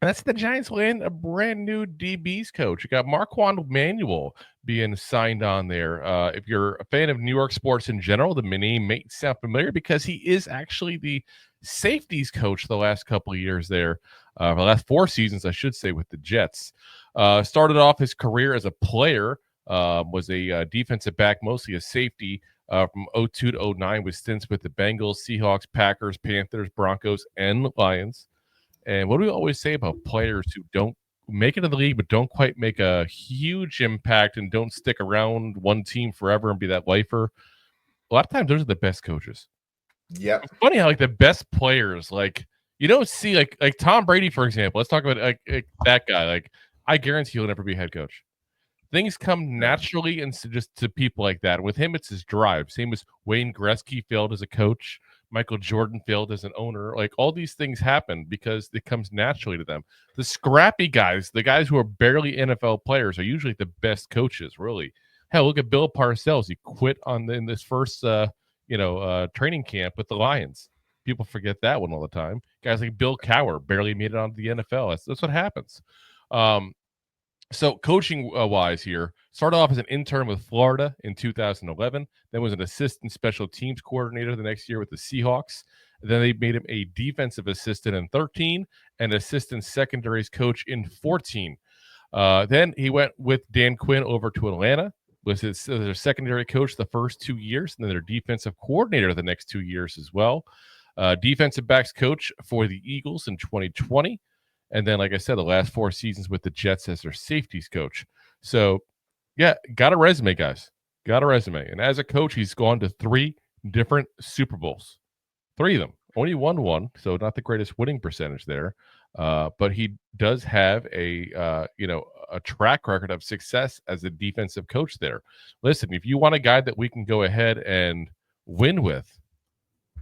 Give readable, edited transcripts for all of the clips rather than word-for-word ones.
That's the Giants land a brand new DBs coach. You got Marquand Manuel being signed on there. If you're a fan of New York sports in general, the name may sound familiar because he is actually the safeties coach the last couple of years there, the last 4 seasons, I should say, with the Jets. Started off his career as a player, was a defensive back, mostly a safety from 02 to 09 with stints with the Bengals, Seahawks, Packers, Panthers, Broncos, and Lions. And what do we always say about players who don't make it in the league but don't quite make a huge impact and don't stick around one team forever and be that lifer? A lot of times those are the best coaches. Yep. It's funny how like the best players, like you don't see like Tom Brady, for example. Let's talk about like that guy. Like I guarantee he'll never be a head coach. Things come naturally and just to people like that. And with him, it's his drive. Same as Wayne Gretzky failed as a coach. Michael Jordan failed as an owner. Like all these things happen because it comes naturally to them. The scrappy guys, the guys who are barely NFL players, are usually the best coaches. Really, hell, look at Bill Parcells. He quit in this first, training camp with the Lions. People forget that one all the time. Guys like Bill Cowher barely made it onto the NFL. That's what happens. So coaching wise here, started off as an intern with Florida in 2011, then was an assistant special teams coordinator the next year with the Seahawks. Then they made him a defensive assistant in 13 and assistant secondaries coach in 14. Then he went with Dan Quinn over to Atlanta, was their secondary coach the first 2 years, and then their defensive coordinator the next 2 years as well. Defensive backs coach for the Eagles in 2020. And then, like I said, the last 4 seasons with the Jets as their safeties coach. So, yeah, got a resume, guys. Got a resume. And as a coach, he's gone to 3 different Super Bowls. 3 of them. Only won one, so not the greatest winning percentage there. But he does have a track record of success as a defensive coach there. Listen, if you want a guy that we can go ahead and win with,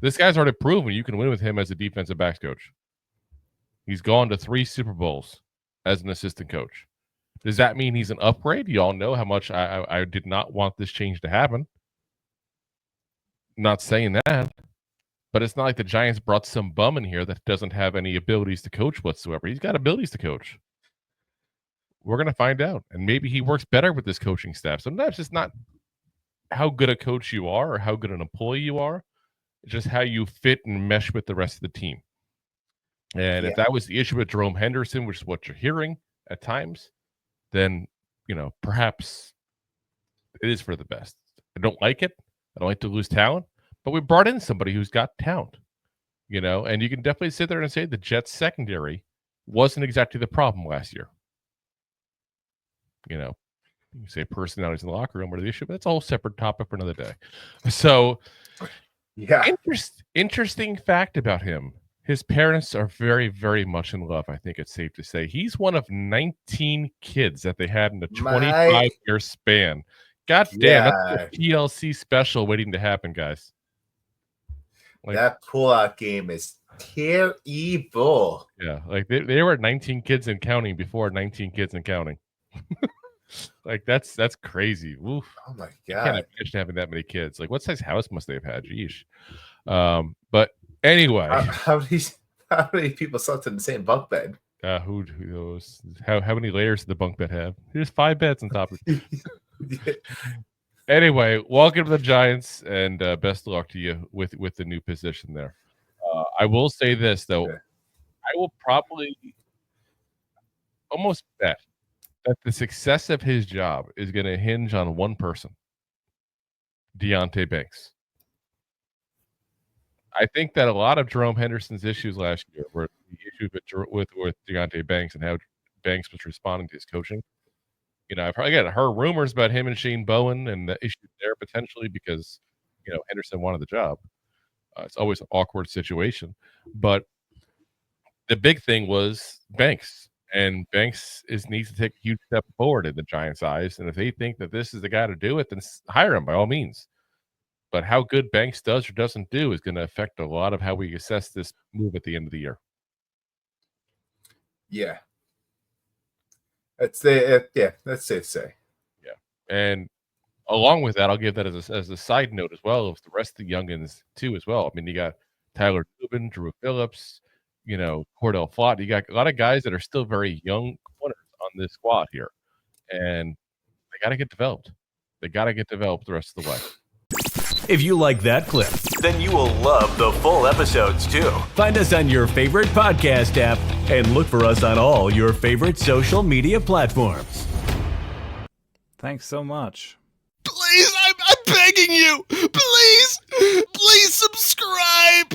this guy's already proven you can win with him as a defensive backs coach. He's gone to 3 Super Bowls as an assistant coach. Does that mean he's an upgrade? You all know how much I did not want this change to happen. Not saying that, but it's not like the Giants brought some bum in here that doesn't have any abilities to coach whatsoever. He's got abilities to coach. We're going to find out. And maybe he works better with this coaching staff. Sometimes it's not how good a coach you are or how good an employee you are. It's just how you fit and mesh with the rest of the team. And if that was the issue with Jerome Henderson, which is what you're hearing at times, then, perhaps it is for the best. I don't like it. I don't like to lose talent, but we brought in somebody who's got talent, and you can definitely sit there and say the Jets secondary wasn't exactly the problem last year. You say personalities in the locker room were the issue, but that's a whole separate topic for another day. So, interesting fact about him. His parents are very, very much in love. I think it's safe to say he's one of 19 kids that they had in a 25-year span. God damn, that's a TLC special waiting to happen, guys. That pullout game is terrible. Yeah, like they were 19 kids and counting before 19 kids and counting. Like that's crazy. Oof. Oh my I god! can't imagine having that many kids. Like, what size house must they have had? Jeez. But anyway, how many people slept in the same bunk bed? Who knows? How many layers did the bunk bed have? There's 5 beds on top of it. Anyway, welcome to the Giants, and best of luck to you with the new position there. I will say this though, I will probably almost bet that the success of his job is going to hinge on one person, Deonte Banks. I think that a lot of Jerome Henderson's issues last year were the issue with Deonte Banks and how Banks was responding to his coaching. I've heard rumors about him and Shane Bowen and the issues there potentially because, Henderson wanted the job. It's always an awkward situation. But the big thing was Banks. And Banks needs to take a huge step forward in the Giants' eyes. And if they think that this is the guy to do it, then hire him by all means. But how good Banks does or doesn't do is going to affect a lot of how we assess this move at the end of the year. Yeah. That's safe to say. Yeah. And along with that, I'll give that as a side note as well of the rest of the youngins too as well. I mean, you got Tyler Nubin, Drew Phillips, Cor'Dale Flott. You got a lot of guys that are still very young corners on this squad here, and they got to get developed. They got to get developed the rest of the way. If you like that clip, then you will love the full episodes too. Find us on your favorite podcast app and look for us on all your favorite social media platforms. Thanks so much. Please, I'm begging you. Please subscribe.